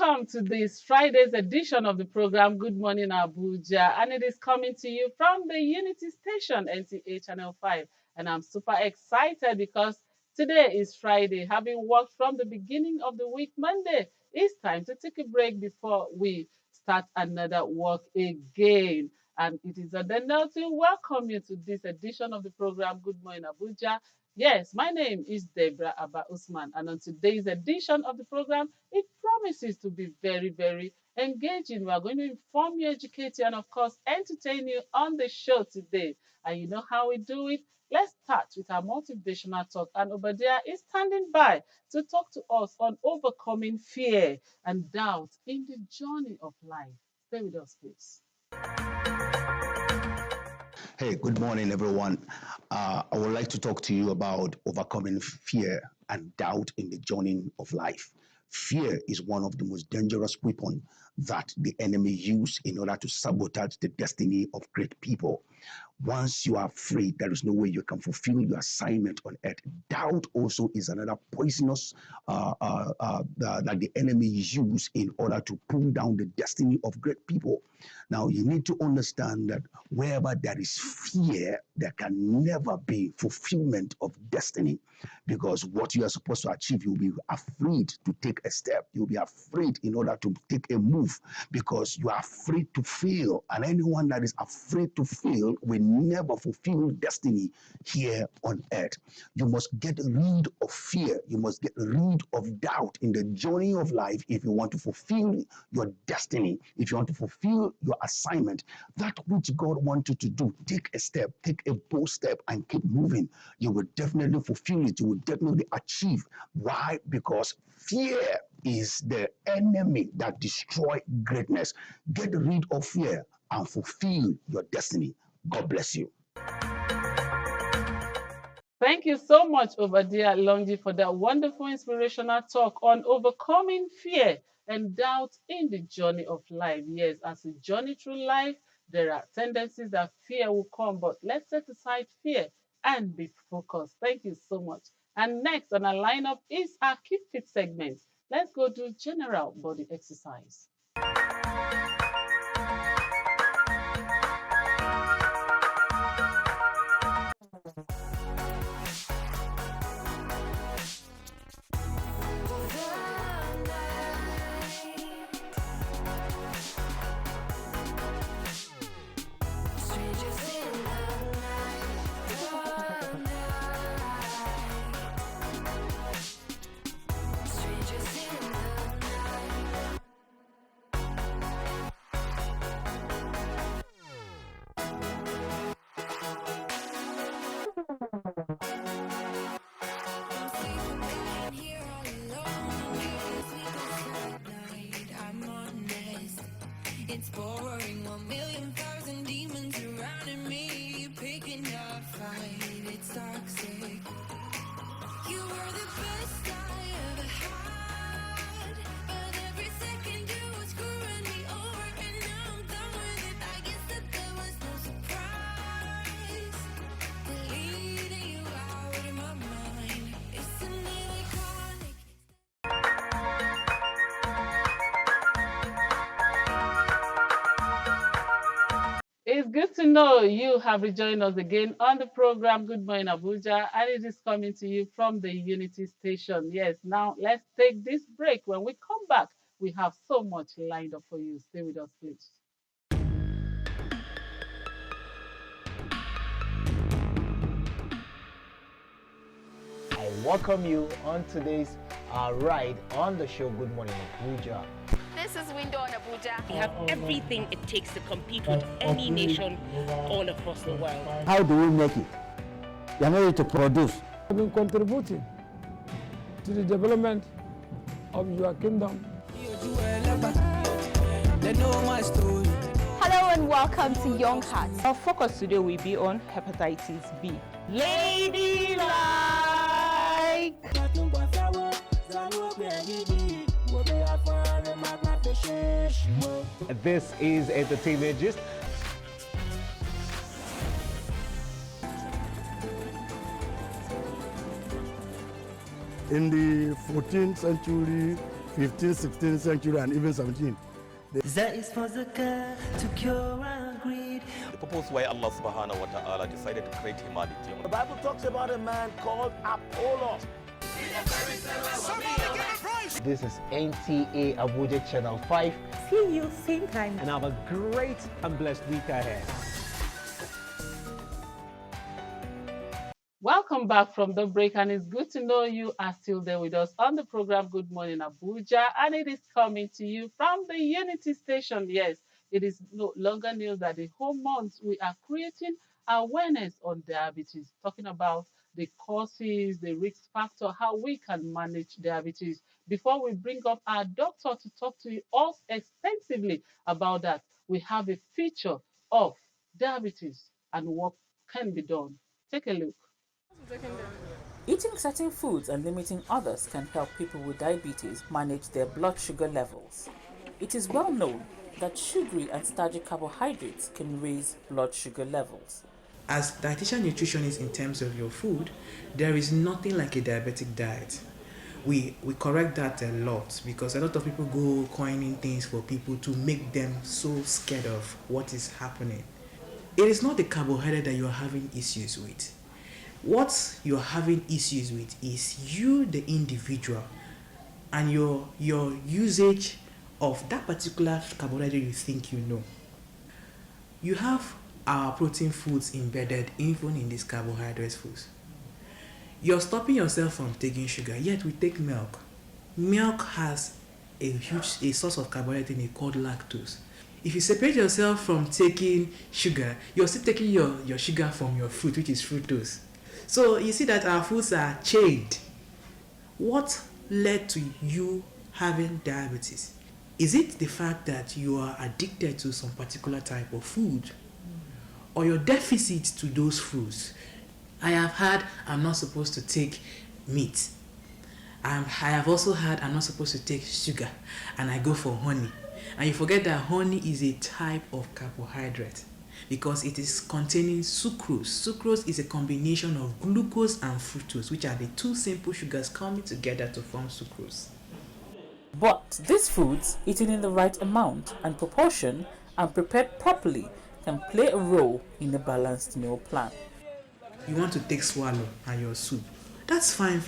Welcome to this Friday's edition of the program Good Morning Abuja, and it is coming to you from the Unity Station, NTA Channel 5. And I'm super excited because today is Friday. Having worked from the beginning of the week, Monday, it's time to take a break before we start another work again. And it is a honor to welcome you to this edition of the program Good Morning Abuja. Yes, my name is Deborah Abba Usman, and on today's edition of the program, it promises to be very, very engaging. We are going to inform you, educate you, and of course, entertain you on the show today. And you know how we do it? Let's start with our motivational talk. And Obadiah is standing by to talk to us on overcoming fear and doubt in the journey of life. Stay with us, please. Hey, good morning, everyone. I would like to talk to you about overcoming fear and doubt in the journey of life. Fear is one of the most dangerous weapons that the enemy uses in order to sabotage the destiny of great people. Once you are afraid, there is no way you can fulfill your assignment on earth. Doubt also is another poisonous that the enemy uses in order to pull down the destiny of great people. Now, you need to understand that wherever there is fear, there can never be fulfillment of destiny, because what you are supposed to achieve, you'll be afraid to take a step. You'll be afraid in order to take a move because you are afraid to fail. And anyone that is afraid to fail will never fulfill destiny here on earth. You must get rid of fear. You must get rid of doubt in the journey of life if you want to fulfill your destiny, if you want to fulfill your assignment, that which God wants you to do. Take a step, take a bold step, and keep moving. You will definitely fulfill it. You will definitely achieve. Why? Because fear is the enemy that destroys greatness. Get rid of fear and fulfill your destiny. God bless you. Thank you so much, Obadiah Longi, for that wonderful inspirational talk on overcoming fear and doubt in the journey of life. Yes, as we journey through life, there are tendencies that fear will come, but let's set aside fear and be focused. Thank you so much. And next on our lineup is our Keep Fit segment. Let's go do general body exercise. It's boring, 1,000,000 demons surrounding me, picking up fight, it's toxic. You were the best I ever had, but every second you were screwing me over, and now I'm done with it. I guess that there was no surprise. Deleting you out of my mind, isn't it iconic? It's good to know you have rejoined us again on the program Good Morning Abuja, and it is coming to you from the Unity Station. Yes, now let's take this break. When we come back, we have so much lined up for you. Stay with us, please. I welcome you on today's ride on the show Good Morning Abuja. This is Window on Abuja. We have everything it takes to compete with any nation all across the world. How do we make it? We are not ready to produce. Have been contributing to the development of your kingdom. Hello and welcome to Young Hearts. Our focus today will be on hepatitis B. Ladylike! This is Entertainment Gist. In the 14th century, 15th, 16th century, and even 17th. That is for zakah to cure our greed. The purpose why Allah subhanahu wa ta'ala decided to create humanity. The Bible talks about a man called Apollo. This is NTA Abuja Channel 5. See you same time. And have a great and blessed week ahead. Welcome back from the break, and it's good to know you are still there with us on the program Good Morning Abuja, and it is coming to you from the Unity Station. Yes, it is no longer news that the whole month we are creating awareness on diabetes, talking about the causes, the risk factor, how we can manage diabetes. Before we bring up our doctor to talk to us extensively about that, we have a feature of diabetes and what can be done. Take a look. Eating certain foods and limiting others can help people with diabetes manage their blood sugar levels. It is well known that sugary and starchy carbohydrates can raise blood sugar levels. As dietitian nutritionist in terms of your food, there is nothing like a diabetic diet. We correct that a lot because a lot of people go coining things for people to make them so scared of what is happening. It is not the carbohydrate that you are having issues with. What you're having issues with is you, the individual, and your usage of that particular carbohydrate you think you know. You have our protein foods embedded even in these carbohydrate foods. You're stopping yourself from taking sugar, yet we take milk. Milk has a source of carbohydrate in it called lactose. If you separate yourself from taking sugar, you're still taking your sugar from your fruit, which is fructose. So you see that our foods are chained. What led to you having diabetes? Is it the fact that you are addicted to some particular type of food? Or your deficit to those foods? I have heard I'm not supposed to take meat. I have also heard I'm not supposed to take sugar, and I go for honey. And you forget that honey is a type of carbohydrate because it is containing sucrose. Sucrose is a combination of glucose and fructose, which are the two simple sugars coming together to form sucrose. But these foods, eaten in the right amount and proportion and prepared properly, can play a role in a balanced meal plan. You want to take swallow and your soup. That's fine.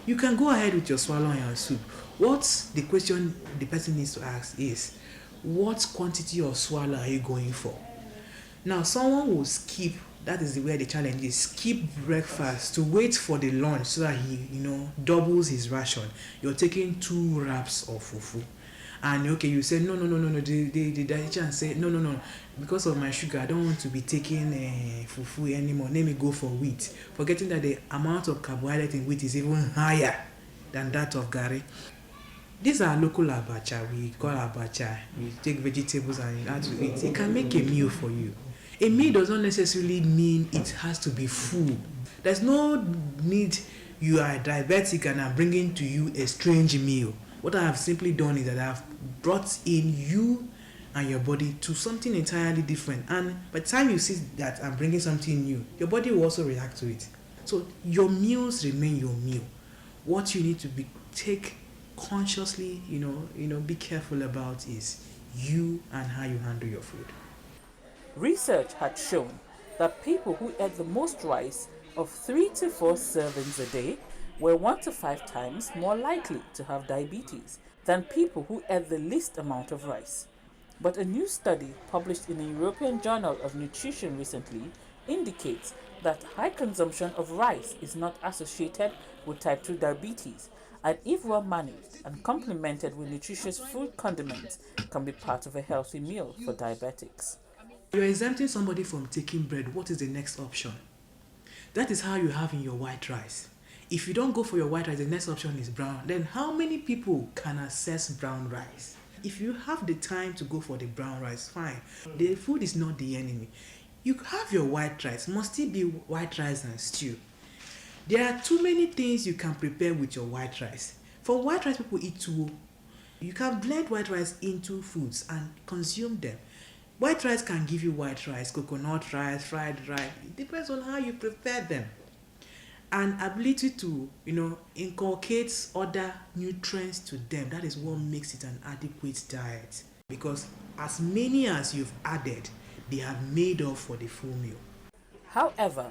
You can go ahead with your swallow and your soup. What the question the person needs to ask is, what quantity of swallow are you going for? Now, someone will skip, that is where the challenge is, skip breakfast to wait for the lunch so that he, doubles his ration. You're taking 2 wraps of fufu. And okay, you say, no, the dietitian said, no, because of my sugar, I don't want to be taking fufu anymore. Let me go for wheat. Forgetting that the amount of carbohydrate in wheat is even higher than that of gari. These are local abacha. We call abacha. We take vegetables and you add to it. It can make a meal for you. A meal does not necessarily mean it has to be full. There's no need you are diabetic and I'm bringing to you a strange meal. What I have simply done is that I have brought in you and your body to something entirely different. And by the time you see that I'm bringing something new, your body will also react to it. So your meals remain your meal. What you need to take consciously, be careful about is you and how you handle your food. Research had shown that people who ate the most rice of 3 to 4 servings a day were 1 to 5 times more likely to have diabetes than people who ate the least amount of rice. But a new study published in the European Journal of Nutrition recently indicates that high consumption of rice is not associated with type 2 diabetes, and if well managed and complemented with nutritious food condiments, can be part of a healthy meal for diabetics. You're exempting somebody from taking bread. What is the next option? That is how you have in your white rice. If you don't go for your white rice, the next option is brown. Then how many people can access brown rice? If you have the time to go for the brown rice, fine. The food is not the enemy. You have your white rice. Must it be white rice and stew? There are too many things you can prepare with your white rice. For white rice, people eat tuwo. You can blend white rice into foods and consume them. White rice can give you white rice, coconut rice, fried rice. It depends on how you prepare them. and ability to, inculcate other nutrients to them. That is what makes it an adequate diet, because as many as you've added, they have made up for the full meal. However,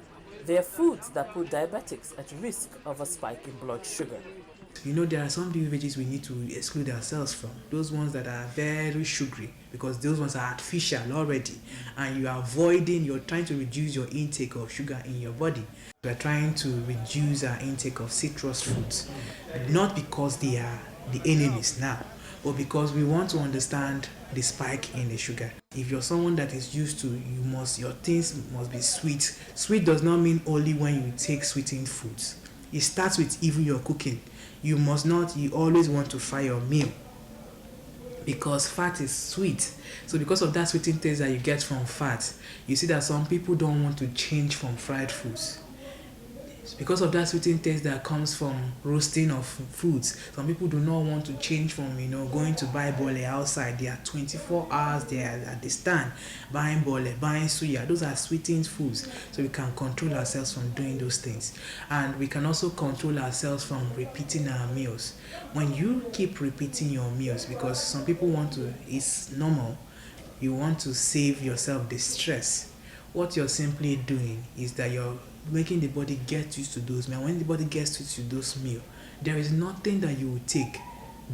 there are foods that put diabetics at risk of a spike in blood sugar. There are some beverages we need to exclude ourselves from. Those ones that are very sugary, because those ones are artificial already, and you're trying to reduce your intake of sugar in your body. We're trying to reduce our intake of citrus fruits, not because they are the enemies now, but because we want to understand the spike in the sugar. If you're someone that is used to, your things must be sweet. Sweet does not mean only when you take sweetened foods. It starts with even your cooking. You always want to fry your meal, because fat is sweet. So because of that sweetened taste that you get from fat, you see that some people don't want to change from fried foods. Because of that sweetened taste that comes from roasting of foods, some people do not want to change from going to buy bole outside. They are 24 hours there at the stand buying bole, buying suya. Those are sweetened foods. So we can control ourselves from doing those things, and we can also control ourselves from repeating our meals. When you keep repeating your meals, because some people it's normal, you want to save yourself the stress. What you're simply doing is that you're making the body get used to those meals. When the body gets used to those meals, there is nothing that you will take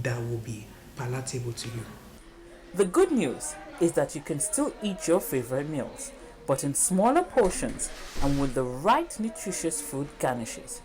that will be palatable to you. The good news is that you can still eat your favorite meals, but in smaller portions and with the right nutritious food garnishes.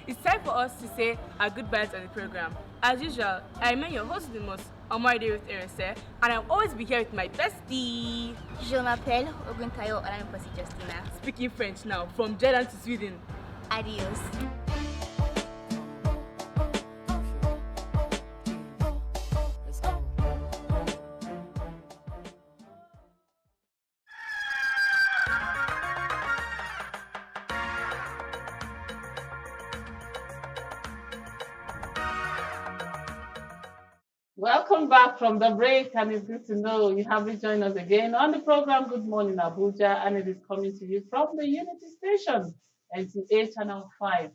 It's time for us to say our goodbyes on the program. As usual, I remain your host of the most, Omoide with Erese, and I'll always be here with my bestie. Je m'appelle Oguntayo Olaniposi Justina. Speaking French now, from Jordan to Sweden. Adios. Welcome back from the break, and it's good to know you have rejoined us again on the program Good Morning Abuja, and it is coming to you from the Unity Station, NTA Channel 5.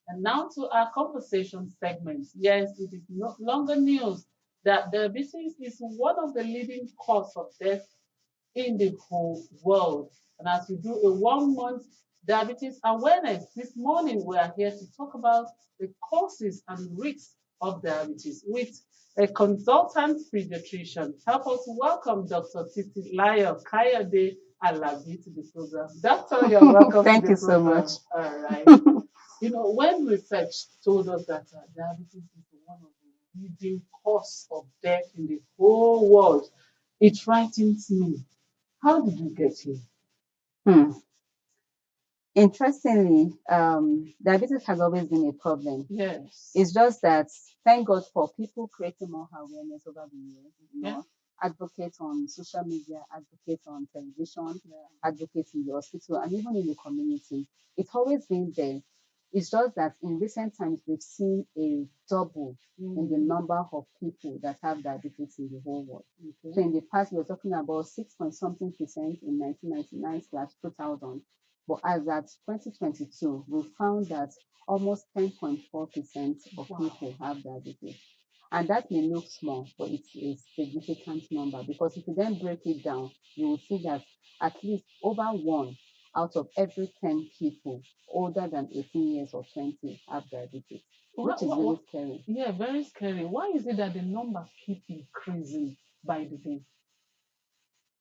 And now to our conversation segment. Yes, it is no longer news that diabetes is one of the leading cause of death in the whole world. And as we do a 1 month diabetes awareness, this morning we are here to talk about the causes and risks of diabetes with a consultant pediatrician. Help us welcome Dr. Titi Layo Kayode Alabi to the program. Doctor, you're welcome. Thank to the you so program. much. All right. When research told us that diabetes is one of the leading cause of death in the whole world, it frightens me. How did we get here? Interestingly, diabetes has always been a problem. Yes. It's just that, thank God for people creating more awareness over the years. Yeah. Advocate on social media, advocate on television, advocate in the hospital, and even in the community. It's always been there. It's just that in recent times, we've seen a double in the number of people that have diabetes in the whole world. Okay. So in the past, we were talking about 6-point-something% in 1999/2000. But as at 2022, we found that almost 10.4% of people have diabetes. And that may look small, but it's a significant number, because if you then break it down, you will see that at least over 1 out of every 10 people older than 18 years or 20 have diabetes, which is really scary. Yeah, very scary. Why is it that the numbers keep increasing by the day?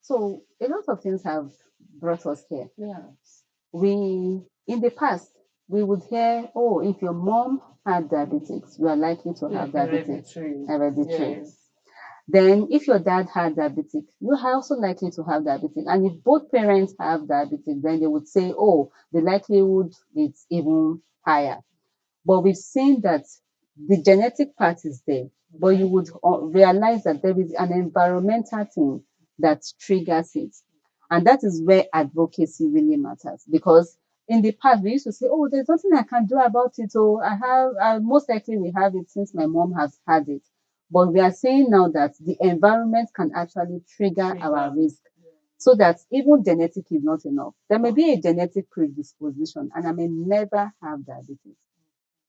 So a lot of things have brought us here. Yes. In the past, we would hear, oh, if your mom had diabetes, you are likely to have diabetes. Hereditary. Yes. Then, if your dad had diabetes, you are also likely to have diabetes. And if both parents have diabetes, then they would say, oh, the likelihood is even higher. But we've seen that the genetic part is there, but you would realize that there is an environmental thing that triggers it. And that is where advocacy really matters, because in the past we used to say, oh, there's nothing I can do about it. Oh, most likely we have it since my mom has had it. But we are saying now that the environment can actually trigger our risk, so that even genetic is not enough. There may be a genetic predisposition and I may never have diabetes.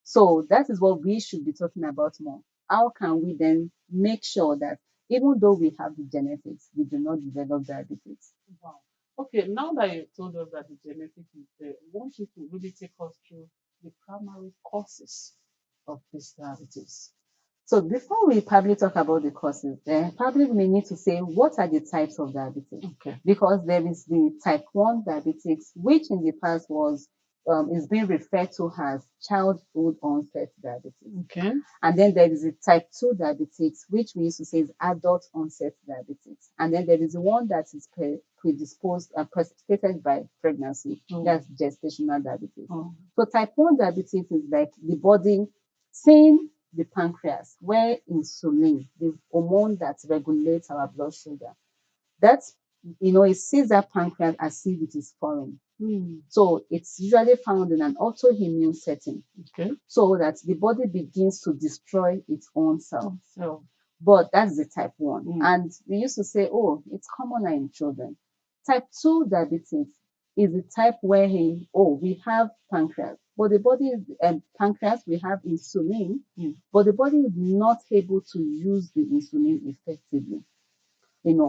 So that is what we should be talking about more. How can we then make sure that even though we have the genetics, we do not develop diabetes? Wow. Okay, now that you've told us that the genetic is there, I want you to really take us through the primary causes of this diabetes. So before we probably talk about the causes, then probably we need to say what are the types of diabetes. Okay. Because there is the type 1 diabetes, which in the past was is being referred to as childhood onset diabetes. Okay. And then there is the type 2 diabetes, which we used to say is adult onset diabetes. And then there is the one that is predisposed precipitated by pregnancy. That's gestational diabetes. So type 1 diabetes is like the body saying the pancreas, where insulin, the hormone that regulates our blood sugar, that's, it sees that pancreas as if it is foreign. So it's usually found in an autoimmune setting. Okay. So that the body begins to destroy its own cells. But that's the type 1. And we used to say, oh, it's commoner in children. Type 2 diabetes is the type where we have pancreas, but the body pancreas, we have insulin, but the body is not able to use the insulin effectively.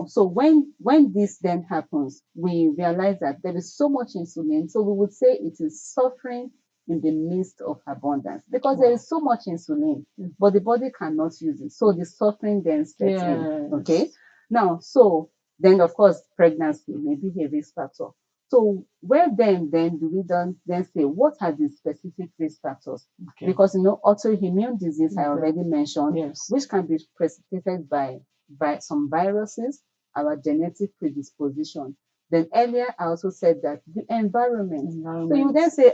So when this then happens, we realize that there is so much insulin, so we would say it is suffering in the midst of abundance, because there is so much insulin, but the body cannot use it. So the suffering then sets in. Okay. Now, so then of course pregnancy may be a risk factor. So where then do we then say what are the specific risk factors? Okay. Because autoimmune disease I already mentioned, Yes. which can be precipitated by some viruses, our genetic predisposition. Then earlier I also said that the environment. So you then say,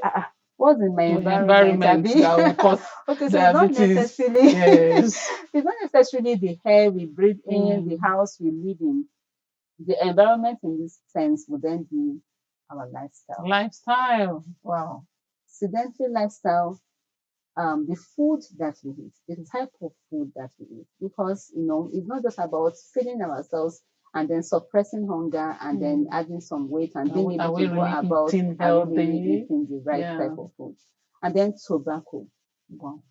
what's in my environment? That will cause Okay, so diabetes. it's not necessarily Yes. it's not necessarily the air we breathe in, the house we live in. The environment in this sense would then be our lifestyle. Lifestyle. Wow. Sedentary lifestyle, the food that we eat, the type of food that we eat, because it's not just about feeding ourselves and then suppressing hunger and then adding some weight and being able to go about eating the right type of food. And then tobacco,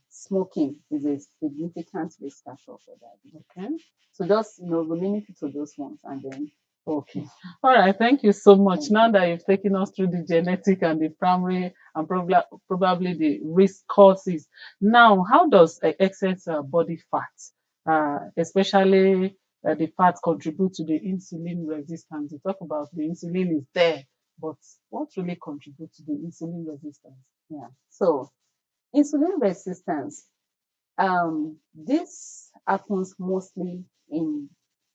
smoking is a significant risk factor for diabetes. Okay. So just we limit it to those ones, and then okay. All right, thank you so much. Now that you've taken us through the genetic and the primary and probably the risk causes, now how does excess body fat, especially the fat, contribute to the insulin resistance? You talk about the insulin is there, but what really contributes to the insulin resistance? Yeah. So insulin resistance, this happens mostly in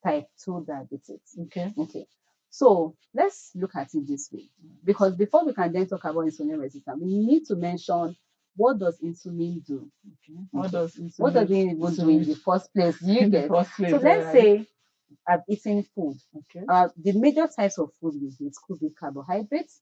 type 2 diabetes. Okay. So let's look at it this way, because before we can then talk about insulin resistance, we need to mention what does insulin do. Okay. What does it even do in the first place? You get. So let's right. say I've eaten food. Okay. The major types of food we eat could be carbohydrates,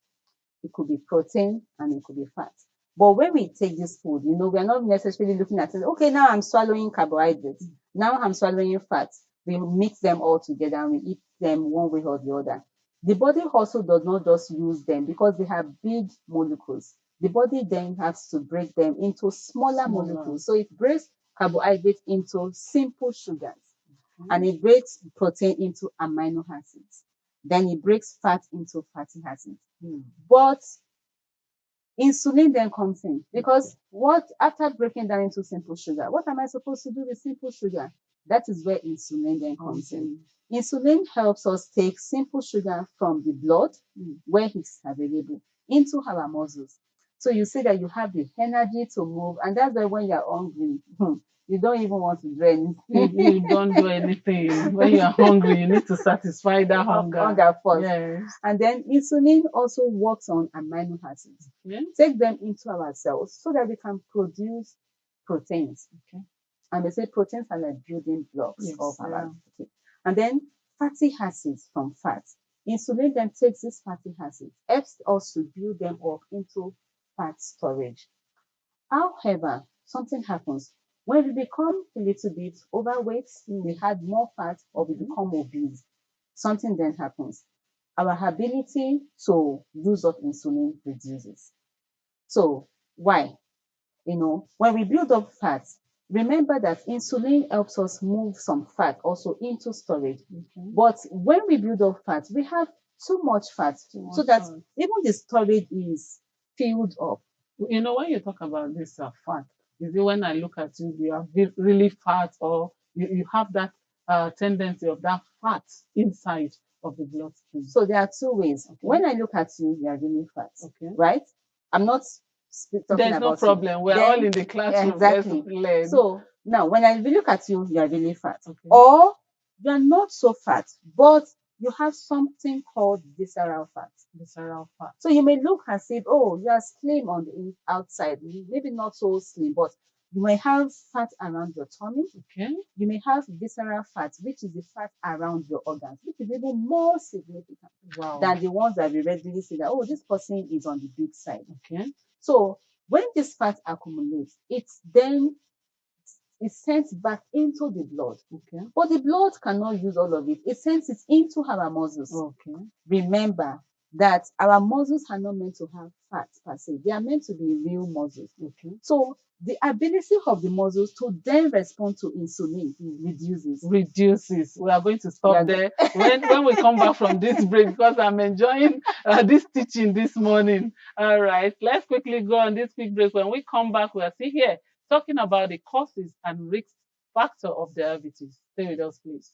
it could be protein, and it could be fat. But when we take this food, we're not necessarily looking at it, okay, now I'm swallowing carbohydrates, now I'm swallowing fats. We mix them all together and we eat them one way or the other. The body also does not just use them because they have big molecules. The body then has to break them into smaller molecules. So it breaks carbohydrates into simple sugars, and it breaks protein into amino acids. Then it breaks fat into fatty acids. But insulin then comes in, because after breaking down into simple sugar, what am I supposed to do with simple sugar? That is where insulin then comes in. Insulin helps us take simple sugar from the blood, where it's available, into our muscles. So you see that you have the energy to move, and that's why when you're hungry, you don't even want to do anything. You don't do anything. When you're hungry, you need to satisfy that hunger. First. Yes. And then insulin also works on amino acids. Take them into our cells so that we can produce proteins. Okay. And they say proteins are like building blocks of our body. And then fatty acids from fats. Insulin then takes these fatty acids, helps us to build them up into fat storage. However, something happens. When we become a little bit overweight, we had more fat, or we become obese, something then happens. Our ability to use up insulin reduces. So why? When we build up fat, remember that insulin helps us move some fat also into storage. But when we build up fat, we have too much fat, so that even the storage is filled up. When you talk about this fat, is it when I look at you, you are really fat, or you have that tendency of that fat inside of the bloodstream? So there are two ways. When I look at you, you are really fat, right? I'm not talking There's about no problem. We're all in the classroom. Exactly. Let's learn. So now, when I look at you, you are really fat, or you are not so fat, but you have something called visceral fat. Visceral fat. So you may look as if, oh, you are slim on the outside, maybe not so slim, but you may have fat around your tummy. Okay. You may have visceral fat, which is the fat around your organs, which is even more significant than the ones that we readily see that, oh, this person is on the big side. Okay. So when this fat accumulates, it's sent back into the blood. Okay. But the blood cannot use all of it. It sends it into our muscles. Okay. Remember that our muscles are not meant to have fat per se. They are meant to be real muscles. Okay. So the ability of the muscles to then respond to insulin reduces. We are going to stop there when we come back from this break, because I'm enjoying this teaching this morning. All right, let's quickly go on this quick break. When we come back, we are still here talking about the causes and risk factor of diabetes. Stay with us, please.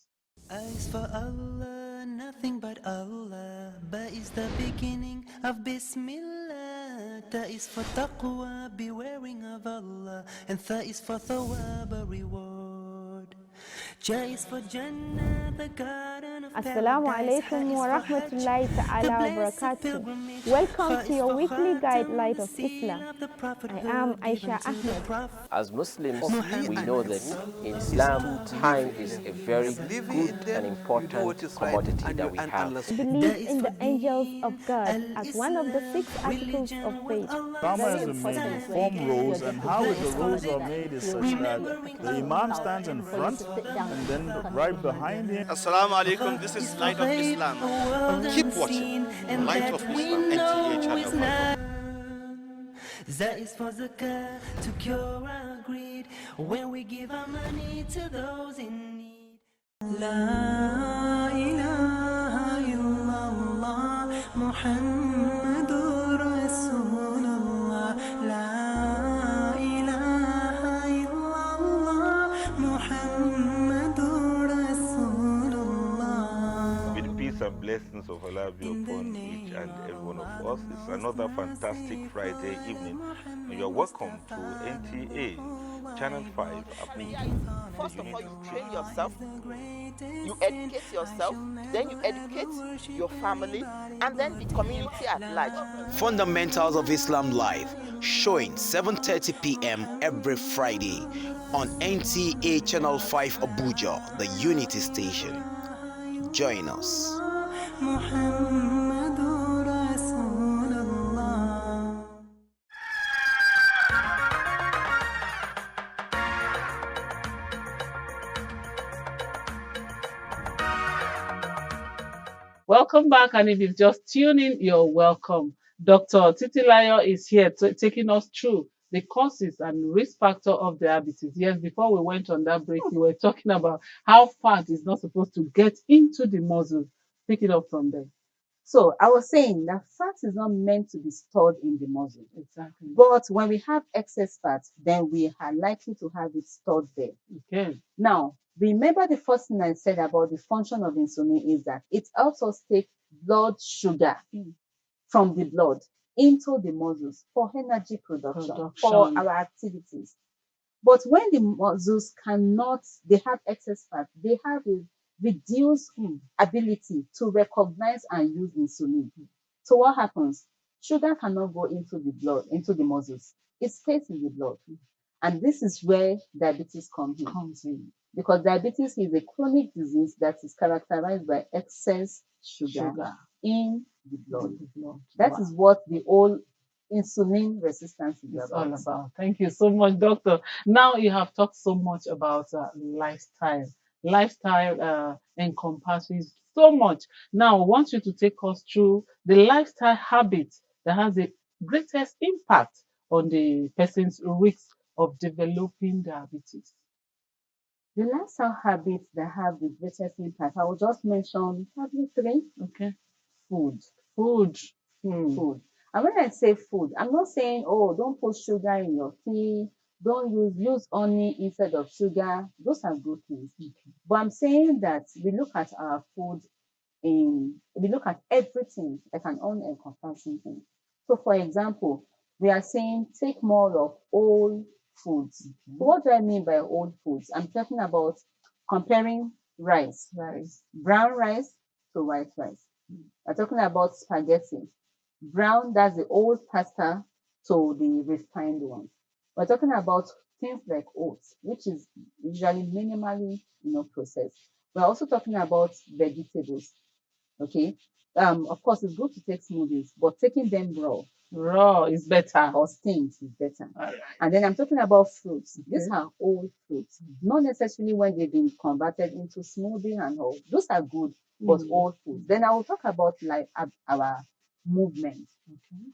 Eyes for Allah, nothing but Allah. Ba is the beginning of Bismillah. Ta is for taqwa, bewaring of Allah. And Tha is for thawab, a reward. Ja is for Jannah, the garden of Assalamu alaikum wa rahmatullahi ta'ala wa barakatuh. Welcome to your weekly guide, Light of Islam. I am Aisha Ahmed. As Muslims, we know that in Islam, time is a very good and important commodity that we have. Believe in the angels of God as one of the 6 articles of faith. Dharma is made form rows, and how the rows are made is such that the Imam stands in front and then right behind him. Assalamu alaikum, this is Light of Islam. Keep watching Light of Islam, NTA channel. That is for zakah, to cure our greed, when we give our money to those in need. La ilaha illallah, Muhammadur Rasulullah. La ilaha illallah, Muhammadur Rasulullah. May the peace and blessings of Allah be upon each and every one of us. It's another fantastic Friday evening, and you're welcome to NTA Channel 5 Abuja. First of all, you train yourself, you educate yourself, then you educate your family, and then the community at large. Fundamentals of Islam Live, showing 7:30 p.m. every Friday on NTA Channel 5 Abuja, the Unity Station. Join us. Welcome back, and if you've just tuned in, you're welcome. Dr. Titilayo is here taking us through the causes and risk factor of diabetes. Yes, before we went on that break, we were talking about how fat is not supposed to get into the muscles. Pick it up from there. So I was saying that fat is not meant to be stored in the muscle. Exactly. But when we have excess fat, then we are likely to have it stored there. Okay. Now, remember the first thing I said about the function of insulin is that it helps us take blood sugar from the blood into the muscles for energy production. For our activities. But when the muscles cannot, they have excess fat, they have a reduced ability to recognize and use insulin. So what happens? Sugar cannot go into the blood, into the muscles. It stays in the blood. And this is where diabetes comes in. Because diabetes is a chronic disease that is characterized by excess sugar in the blood. That is what the whole insulin resistance is all about. Thank you so much, doctor. Now you have talked so much about lifestyle. Lifestyle encompasses so much. Now I want you to take us through the lifestyle habits that has the greatest impact on the person's risk of developing diabetes. The lifestyle habits that have the greatest impact, I will just mention probably three. Okay. Food. Food. Food. And when I say food, I'm not saying, oh, don't put sugar in your tea, don't use honey instead of sugar. Those are good things. But I'm saying that we look at our food we look at everything like an all-encompassing thing. So for example, we are saying take more of whole foods. So what do I mean by whole foods? I'm talking about comparing rice, brown rice to white rice. We're talking about spaghetti. Brown, that's the old pasta, to the refined ones. We're talking about things like oats, which is usually minimally, processed. We're also talking about vegetables. Okay. Of course, it's good to take smoothies, but taking them raw is better, or steamed is better. And then I'm talking about fruits. These are old fruits, not necessarily when they've been converted into smoothie and all. Those are good, but old foods. Then I will talk about like our movement.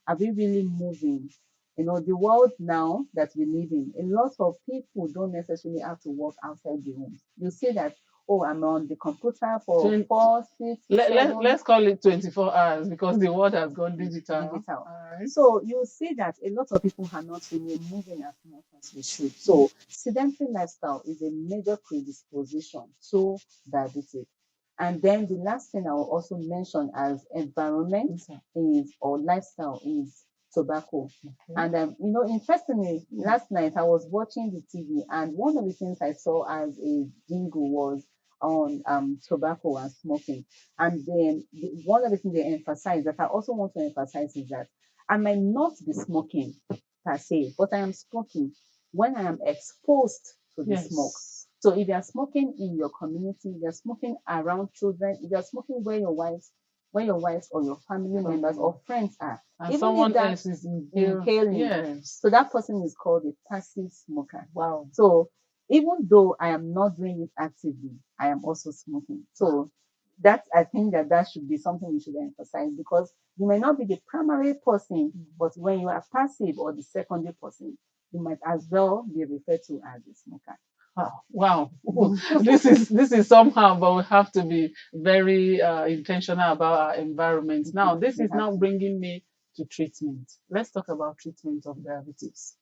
Are we really moving? The world now that we live in, a lot of people don't necessarily have to work outside the home. You see that, oh, I'm on the computer for 4, 6, 7. Let's call it 24 hours because the world has gone digital. So you see that a lot of people are not really moving as much as we should. So sedentary lifestyle is a major predisposition to diabetes. And then the last thing I will also mention as environment is, or lifestyle, is tobacco. And interestingly, last night I was watching the TV, and one of the things I saw as a jingle was on tobacco and smoking. And then one of the things they emphasize that I also want to emphasize is that I might not be smoking per se, but I am smoking when I am exposed to the smoke. So if you are smoking in your community, you're smoking around children, if you're smoking where your wives or your family members or friends are, and even someone if that else is inhaling, yes. So that person is called a passive smoker. Wow. So even though I am not doing it actively, I am also smoking. So I think that should be something we should emphasize, because you may not be the primary person, but when you are passive or the secondary person, you might as well be referred to as a smoker. Wow. this is somehow, but we have to be very intentional about our environment. Now, this is now bringing me to treatment. Let's talk about treatment of diabetes.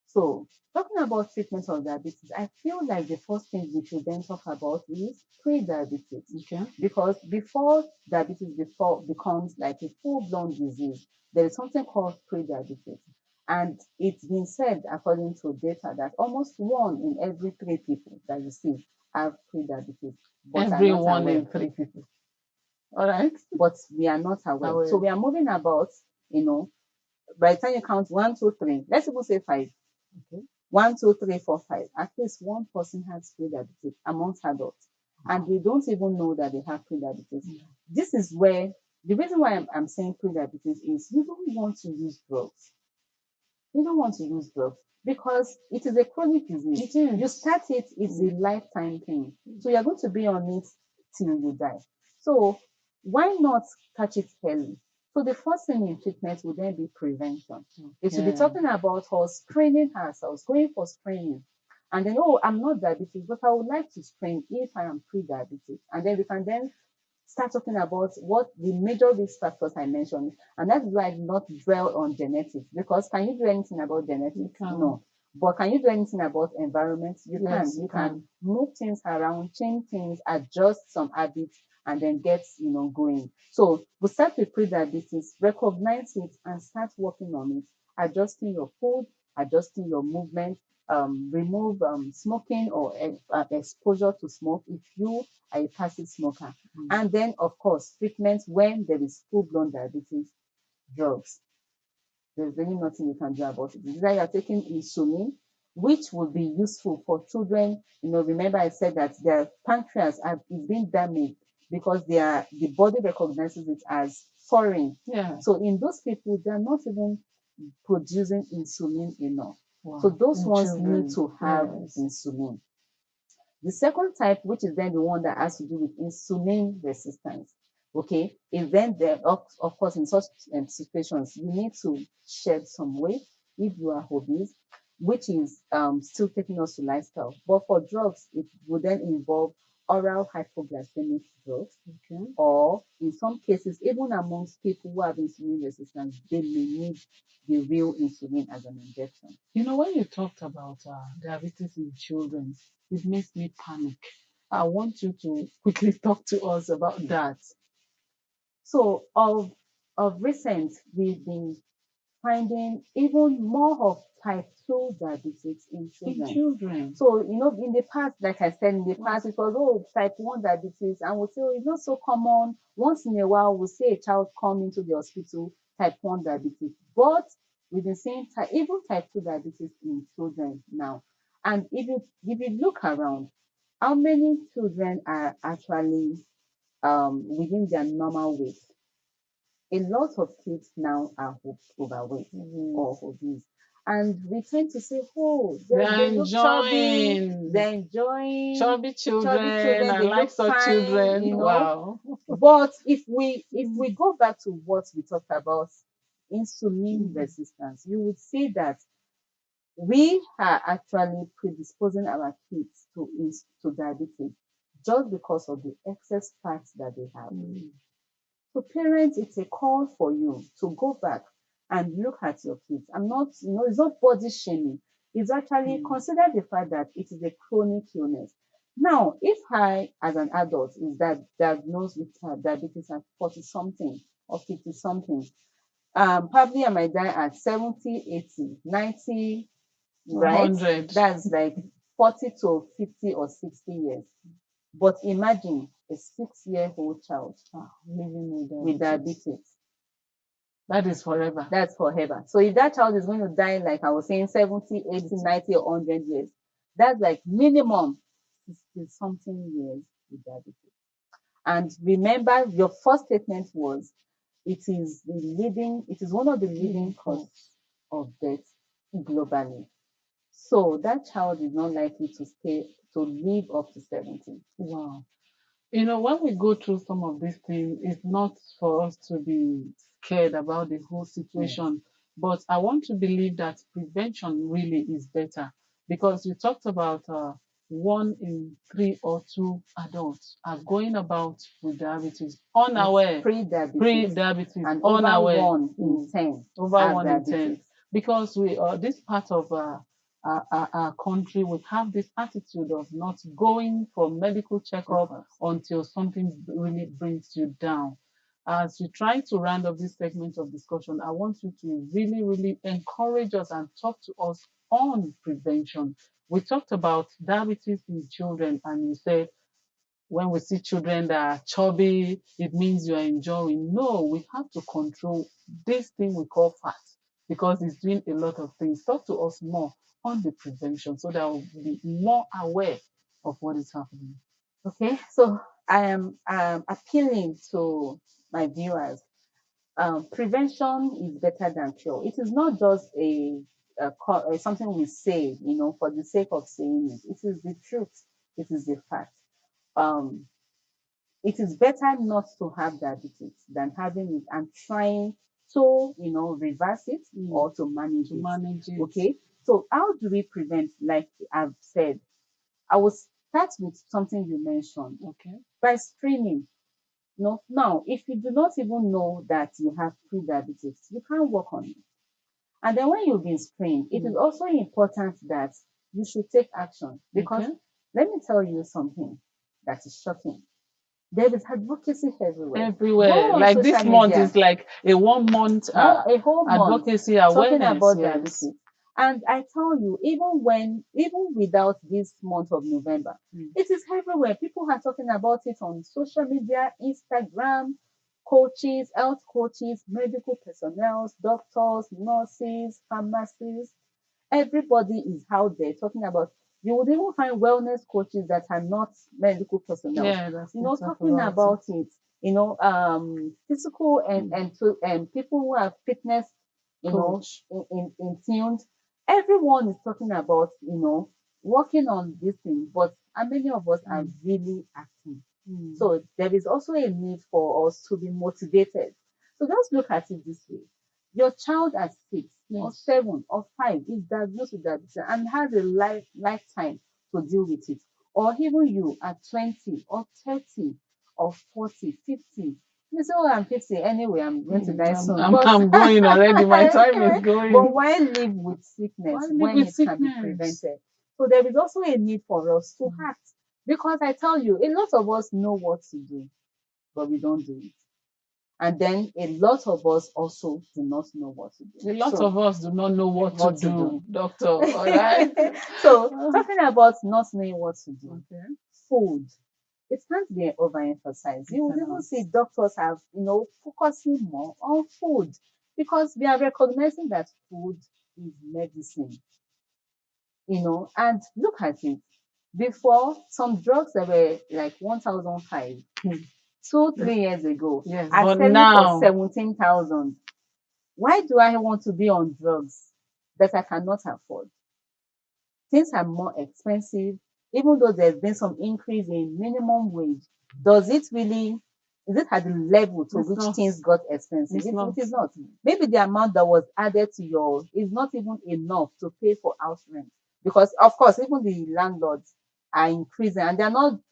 So, talking about treatment of diabetes, I feel like the first thing we should then talk about is pre-diabetes. Okay. Because before diabetes becomes like a full-blown disease, there is something called pre-diabetes. And it's been said, according to data, that almost 1 in every 3 people that you see have pre-diabetes. Every 1 in 3 people. All right. But we are not aware. So we are moving about, by the time you count 1, 2, 3, let's even say 5. Okay. 1, 2, 3, 4, 5. At least one person has pre-diabetes amongst adults. And they don't even know that they have pre-diabetes. This is where the reason why I'm saying pre-diabetes is you don't want to use drugs. You don't want to use drugs because it is a chronic disease. You start it, it's a lifetime thing. So you're going to be on it till you die. So why not catch it early? So the first thing in treatment would then be prevention. It should be talking about us screening ourselves, going for screening. And then, oh, I'm not diabetic, but I would like to screen if I am pre-diabetic. And then we can then start talking about what the major risk factors I mentioned. And that's why I did not dwell on genetics, because can you do anything about genetics? No. But can you do anything about environment? You can. Yes, You can move things around, change things, adjust some habits, and then get going. So we start with pre-diabetes, recognize it, and start working on it, adjusting your food, adjusting your movement, remove smoking or exposure to smoke if you are a passive smoker. And then, of course, treatment when there is full-blown diabetes, drugs. There's really nothing you can do about it. It's like you're taking insulin, which would be useful for children. Remember I said that their pancreas is being damaged because the body recognizes it as foreign. Yeah. So in those people, they're not even producing insulin enough. Wow. So those In ones children, need to have insulin. The second type, which is then the one that has to do with insulin resistance, okay, is then there, of course, in such situations, you need to shed some weight if you are obese, which is still taking us to lifestyle. But for drugs, it would then involve oral hypoglycemic drugs, Okay. or in some cases, even amongst people who have insulin resistance, they may need the real insulin as an injection. When you talked about diabetes in children, it makes me panic. I want you to quickly talk to us about that. So of recent, we've been finding even more of type 2 diabetes in children. So, in the past, like I said, in the past, it was, type 1 diabetes, and we say, it's not so common. Once in a while, we see a child come into the hospital, type 1 diabetes. But we've been seeing even type 2 diabetes in children now. And if you look around, how many children are actually within their normal weight? A lot of kids now are overweight or obese. And we tend to say, they look chubby, enjoying. they're enjoying Chubby children, I they like look such fine, children. Wow. But if we go back to what we talked about, insulin resistance, you would see that we are actually predisposing our kids to diabetes just because of the excess fat that they have. So parents, it's a call for you to go back and look at your kids. I'm not, it's not body shaming. It's actually consider the fact that it is a chronic illness. Now, if I, as an adult, is that diagnosed with diabetes at 40 something or 50 something, probably I might die at 70, 80, 90, right? 100. That's like 40 to 50 or 60 years. But imagine a 6-year-old child living with diabetes. That is forever. That's forever. So if that child is going to die, like I was saying, 70, 80, 90, or 100 years, that's like minimum 60 something years with diabetes. And remember, your first statement was, it is one of the leading causes of death globally. So that child is not likely to live up to 70. Wow. When we go through some of these things, it's not for us to be scared about the whole situation. But I want to believe that prevention really is better, because you talked about 1 in 3 or 2 adults are going about with diabetes unaware. Pre-diabetes And unaware. over 1 in 10 Over have 1 in 10. diabetes. Because we this part of our country, we have this attitude of not going for medical checkup until something really brings you down. As we try to round up this segment of discussion, I want you to really, really encourage us and talk to us on prevention. We talked about diabetes in children, and you said when we see children that are chubby, it means you are enjoying. No, we have to control this thing we call fat, because it's doing a lot of things. Talk to us more on the prevention so that we'll be more aware of what is happening. Okay, so I am appealing to my viewers. Prevention is better than cure. It is not just something we say, for the sake of saying it. It is the truth. It is the fact. It is better not to have diabetes than having it and trying to, reverse it or to manage it. Okay, so how do we prevent? Like I've said, I will start with something you mentioned. Okay. By screening. No, now, if you do not even know that you have pre-diabetes, you can't work on it. And then when you've been screened, it is also important that you should take action because let me tell you something that is shocking. There is advocacy everywhere. Everywhere. Go on Like this social month media. is like a 1 month A whole month advocacy talking awareness. about Yes. diabetes. And I tell you, even without this month of November, it is everywhere. People are talking about it on social media, Instagram, coaches, health coaches, medical personnel, doctors, nurses, pharmacists. Everybody is out there talking about. You would even find wellness coaches that are not medical personnel. Yeah, that's Talking about it. Physical and people who have fitness, Coach. in tuned. Everyone is talking about, working on this thing, but how many of us are really acting? So there is also a need for us to be motivated. So just look at it this way. Your child at 6 or 7 or 5 is diagnosed with diabetes and has a lifetime to deal with it. Or even you at 20 or 30 or 40, 50. You say, oh, I'm 50 anyway, I'm going to die soon. I'm going already. My time is going. But why live with sickness when it can be prevented? So there is also a need for us to act. Because I tell you, a lot of us know what to do, but we don't do it. And then a lot of us also do not know what to do. A lot of us do not know what to do, doctor. All right. So talking about not knowing what to do, food. It can't be overemphasized. You would even see doctors have, focusing more on food because we are recognizing that food is medicine. And look at it. Before, some drugs that were like 1,005, 2-3 years ago, are but selling now, for 17,000. Why do I want to be on drugs that I cannot afford? Things are more expensive, even though there's been some increase in minimum wage. Is it at the level to which things got expensive? It is not. Maybe the amount that was added to is not even enough to pay for house rent. Because of course, even the landlords are increasing and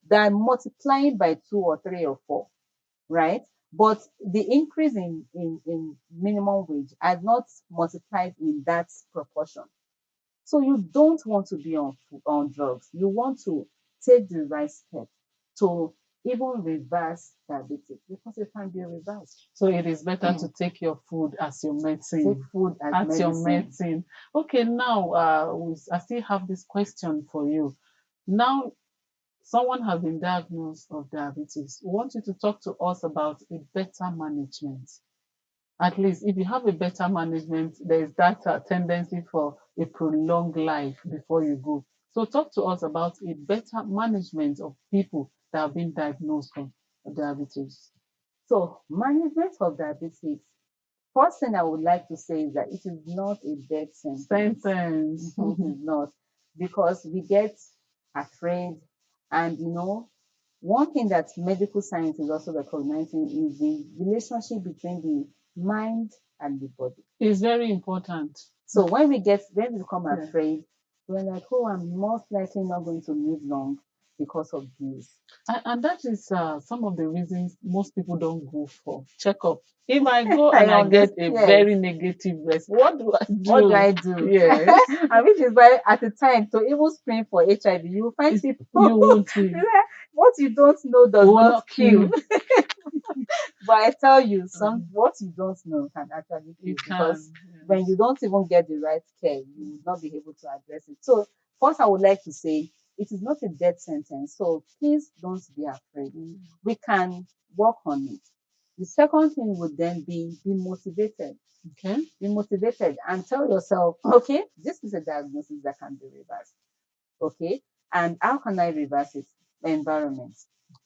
they're multiplying by 2 or 3 or 4, right? But the increase in minimum wage has not multiplied in that proportion. So you don't want to be on drugs. You want to take the right step to even reverse diabetes because it can be reversed. So it is better to take your food as your medicine. Take food as your medicine. medicine. Okay, now I still have this question for you. Now, someone has been diagnosed of diabetes. We want you to talk to us about a better management. At least if you have a better management, there is that tendency for a prolonged life before you go. So talk to us about a better management of people that have been diagnosed with diabetes. So management of diabetes, first thing I would like to say is that it is not a death sentence. It is not, because we get afraid, and one thing that medical science is also recognizing is the relationship between the mind and the body. It's very important. So when we become afraid, we're like, oh, I'm most likely not going to live long because of this. And that is some of the reasons most people don't go for checkup. If I go and I get a very negative response, what do I do? What do I do? Yes. And which is why at the time to even screen for HIV, you find people you won't see. What you don't know does not kill. kill. But I tell you, what you don't know can actually kill, because when you don't even get the right care, you will not be able to address it. So first, I would like to say it is not a death sentence. So please don't be afraid. We can work on it. The second thing would then be motivated. Okay. Be motivated and tell yourself, okay, this is a diagnosis that can be reversed. Okay. And how can I reverse it? The environment.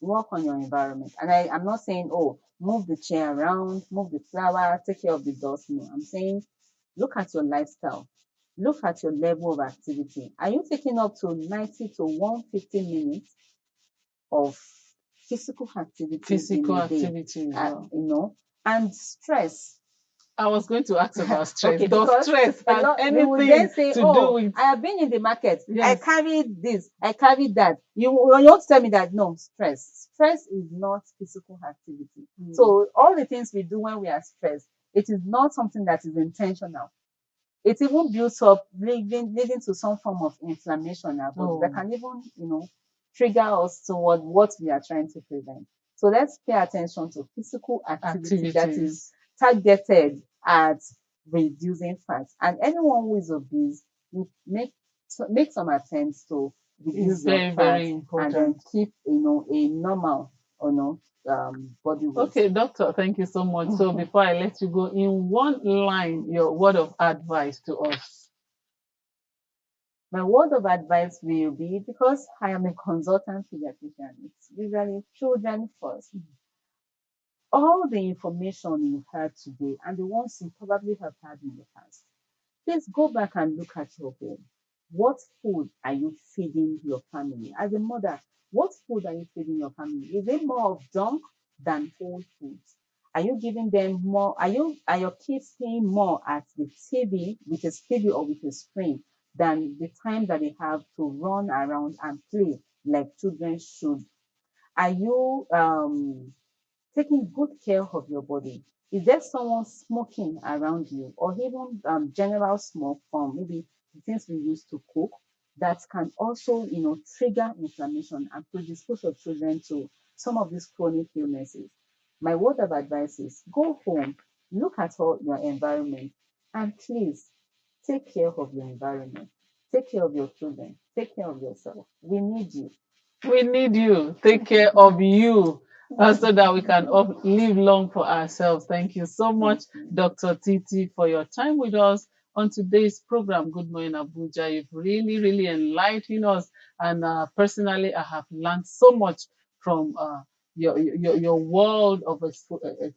Work on your environment. And I'm not saying, oh, move the chair around, move the flower, take care of the dust. No, I'm saying look at your lifestyle. Look at your level of activity. Are you taking up to 90 to 150 minutes of physical activity in a day? Activity, And stress. I was going to ask about stress. Okay, Does because stress a have lot, they will anything then say, to oh, do with? I have been in the market. Yes. I carried this. I carried that. You want to tell me that no, stress is not physical activity. So all the things we do when we are stressed, it is not something that is intentional. It even builds up, leading to some form of inflammation in our body that can even, trigger us toward what we are trying to prevent. So let's pay attention to physical activity that is targeted at reducing fat. And anyone who is obese, make some attempts to reduce your fat very and important. then keep, a normal, body weight. Okay, doctor, thank you so much. So before I let you go, in one line, your word of advice to us. My word of advice will be, because I am a consultant pediatrician, it's usually children first. All the information you heard today and the ones you probably have had in the past, please go back and look at your home. What food are you feeding your family? As a mother, what food are you feeding your family? Is it more of junk than whole foods? Are you giving them more? Are your kids staying more at the TV, with a TV or with a screen, than the time that they have to run around and play like children should? Are you taking good care of your body? Is there someone smoking around you, or even general smoke from maybe the things we use to cook, that can also, trigger inflammation and predispose your children to some of these chronic illnesses? My word of advice is, go home, look at all your environment, and please take care of your environment. Take care of your children. Take care of yourself. We need you. We need you. Take care of you, so that we can live long for ourselves. Thank you so much, Dr. Titi, for your time with us on today's program. Good morning, Abuja. You've really, really enlightened us. And personally, I have learned so much from your world of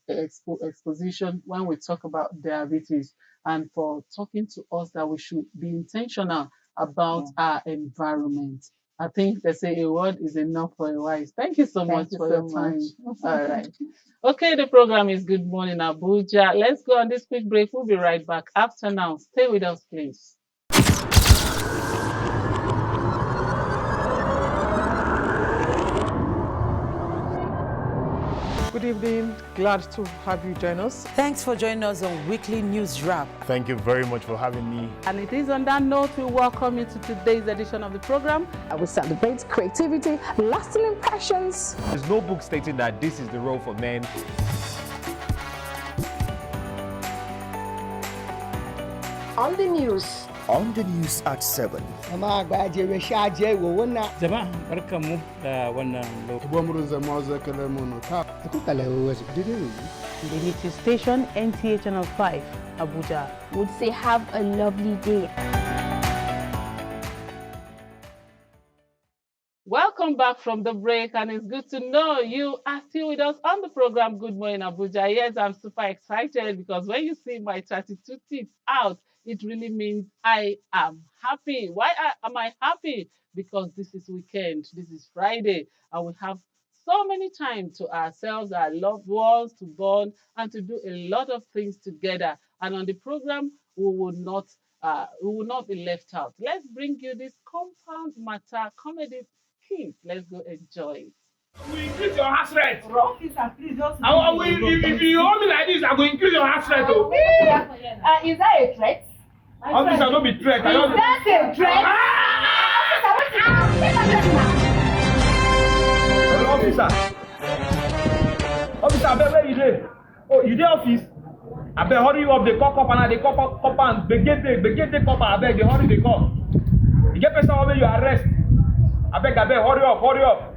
exposition when we talk about diabetes, and for talking to us that we should be intentional about our environment. I think they say a word is enough for a wise. Thank you so much for your time. All right. Okay, the program is Good Morning Abuja. Let's go on this quick break. We'll be right back after now. Stay with us, please. Good evening. Glad to have you join us. Thanks for joining us on Weekly News Wrap. Thank you very much for having me. And it is on that note we welcome you to today's edition of the program. We celebrate creativity, lasting impressions. There's no book stating that this is the role for men. On the news. On the news at 7. The Unity Station, NTA Channel 5, Abuja. Would say have a lovely day. Welcome back from the break, and it's good to know you are still with us on the program Good Morning Abuja. Yes, I'm super excited because when you see my 32 teeth out, it really means I am happy. Why am I happy? Because this is weekend, this is Friday, and we have so many time to ourselves, our loved ones, to bond and to do a lot of things together. And on the program, we will not be left out. Let's bring you this compound matter comedy skit. Let's go enjoy it. We increase your heart rate. Officer, please just. If you hold me like this, I'm going to increase your heart rate. Oh. Is that a threat? Officer, don't be threat. Is that a threat? Officer, where you dey? Oh, you dey office? I beg hurry you up. They call up and they call up and they get the cop. I beg they hurry they call. You get person over you arrest. I beg hurry up.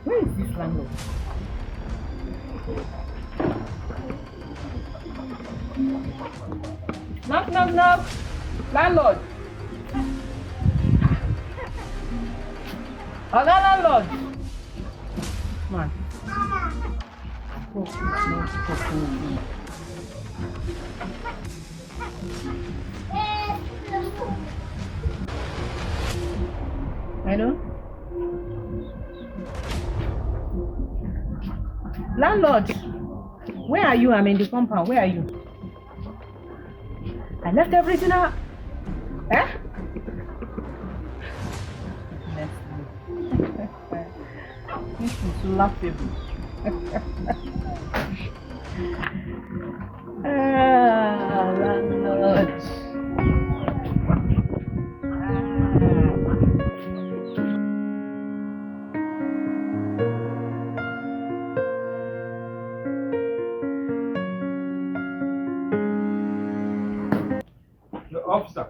Where is this landlord? Knock. Landlord. Landlord. Man. Hello? Landlord, where are you? I'm in the compound. Where are you? I left everything out. Eh? This is laughable. Landlord. Officer,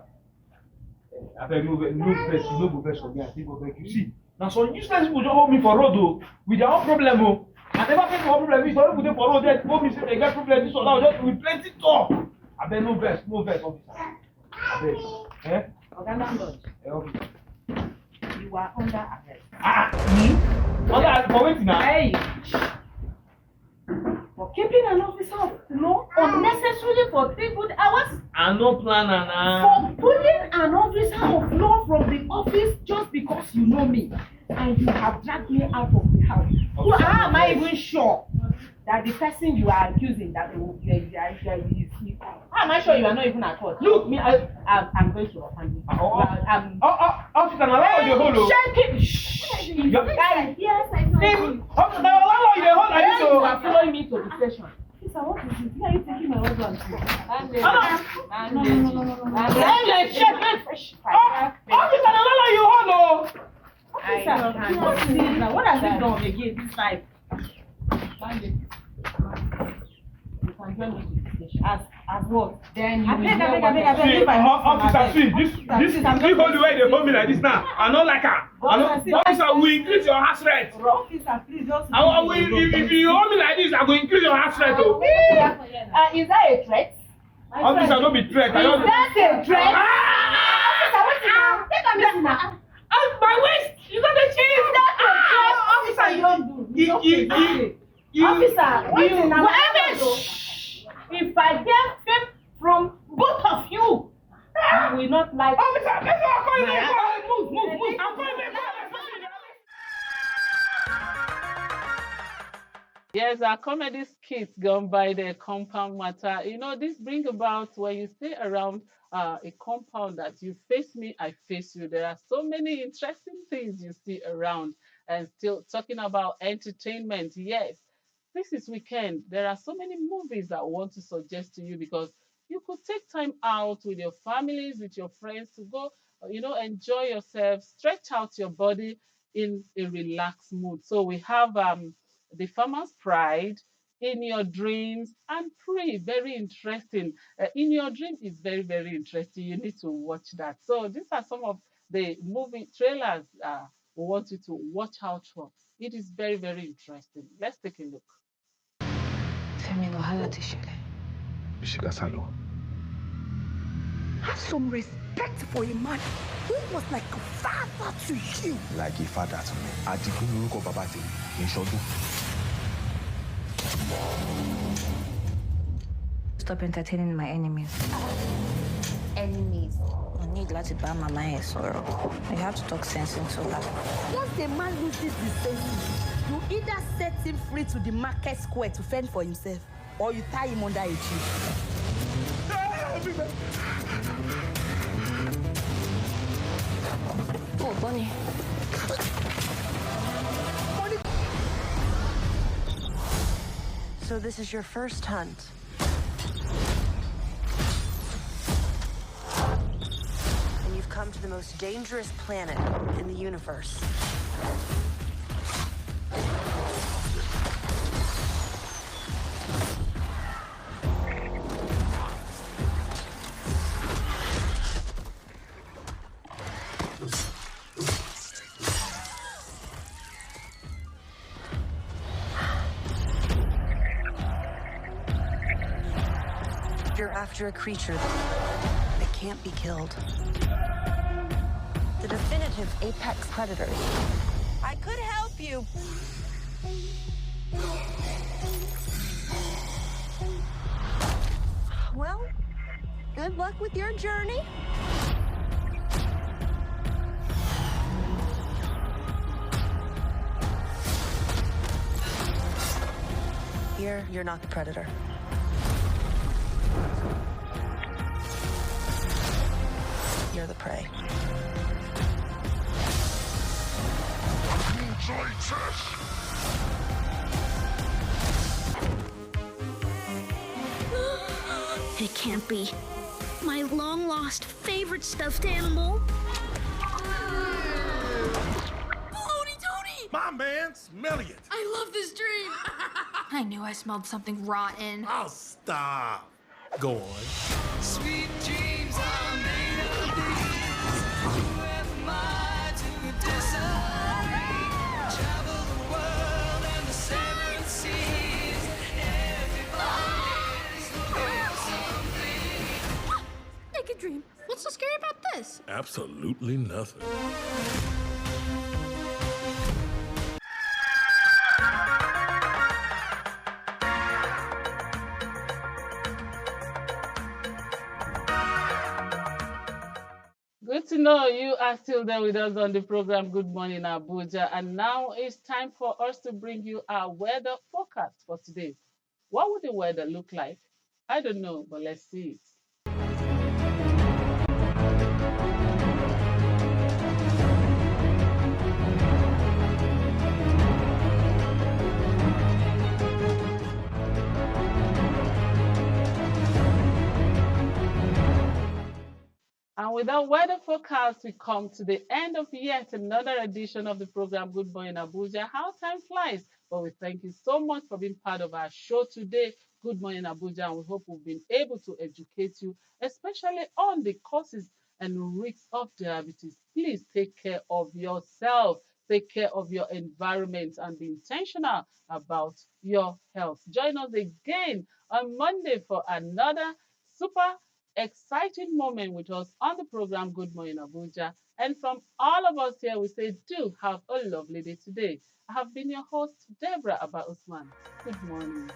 I beg no verse for me. I think of you see. Now some useless people just hold me for road though, with their own problem oh. I never face my problem. If some people for road, they hold me say they get problem. This one now just with plenty talk. I beg no verse, officer. I beg. Eh? Okay, landlord. Officer. You are under arrest. Me? Under for waiting now. Hey. For keeping an officer of law unnecessarily for 3 good hours. I no plan now. For pulling an officer of law from the office just because you know me and you have dragged me out of the house. So how am I even sure that the person you are accusing that is how am I sure you are not even at fault? Look, me, I'm going to offend you. Officer, now allow you hold. Shake it. Shh. Yes, I know. Officer, now allow you hold. You are following me to the station. Officer, what is it? Why are you taking my husband to? No. Officer, now allow you hold. Now, what has he done again this time? You can join me to the station. As what? Then you will Officer, see, this hold the way they hold me like this now. I don't like her. Officer, will increase your hash rate. Officer, please just. If you hold me like this, I will increase your hash rate. Is that a threat? Officer, don't be threat. Is that a threat? Officer, what's it now? Take a minute now. My waist! You got the cheese! Officer, you don't do. Officer, if I get fame from both of you, you will not like. Officer, move. I'm calling Yes, our comedy skits gone by the compound matter. You know, this brings about when you stay around a compound that you face me, I face you. There are so many interesting things you see around. And still talking about entertainment, yes, this is weekend. There are so many movies that I want to suggest to you because you could take time out with your families, with your friends to go, enjoy yourself, stretch out your body in a relaxed mood. So we have The Farmer's Pride, In Your Dreams, and Free. Very interesting. In Your Dream is very, very interesting. You need to watch that. So these are some of the movie trailers we want you to watch out for. It is very, very interesting. Let's take a look. Have some respect for a man who was like a father to you. Like a father to me. Adigun lorúkọ bàbá tèmi, kì í ṣọdún. Stop entertaining my enemies. Enemies. I need to buy my mind sorrow. You have to talk sense into that. Once a man loses his senses, you either set him free to the market square to fend for himself, or you tie him under a tree. Oh, Bonnie. So this is your first hunt. And you've come to the most dangerous planet in the universe. You're after a creature that can't be killed. The definitive apex predator. I could help you. Well, good luck with your journey. Here, you're not the predator. You're the prey. It can't be. My long-lost favorite stuffed animal. Tony! My man, smell it. I love this dream. I knew I smelled something rotten. Oh, stop. Go on. Sweet dreams are made of these. Who am I to disagree? Travel the world and the seven seas. Everybody's looking for something. Naked dream. What's so scary about this? Absolutely nothing. Good to know you are still there with us on the program Good Morning Abuja. And now it's time for us to bring you our weather forecast for today. What would the weather look like? I don't know, but let's see it. And with our weather forecast, we come to the end of yet another edition of the program Good Morning Abuja. How time flies. But we thank you so much for being part of our show today, Good Morning Abuja, and we hope we've been able to educate you, especially on the causes and risks of diabetes. Please take care of yourself, take care of your environment, and be intentional about your health. Join us again on Monday for another super exciting moment with us on the program Good Morning Abuja. And from all of us here, we say, do have a lovely day today. I have been your host, Deborah Abba Usman. Good morning.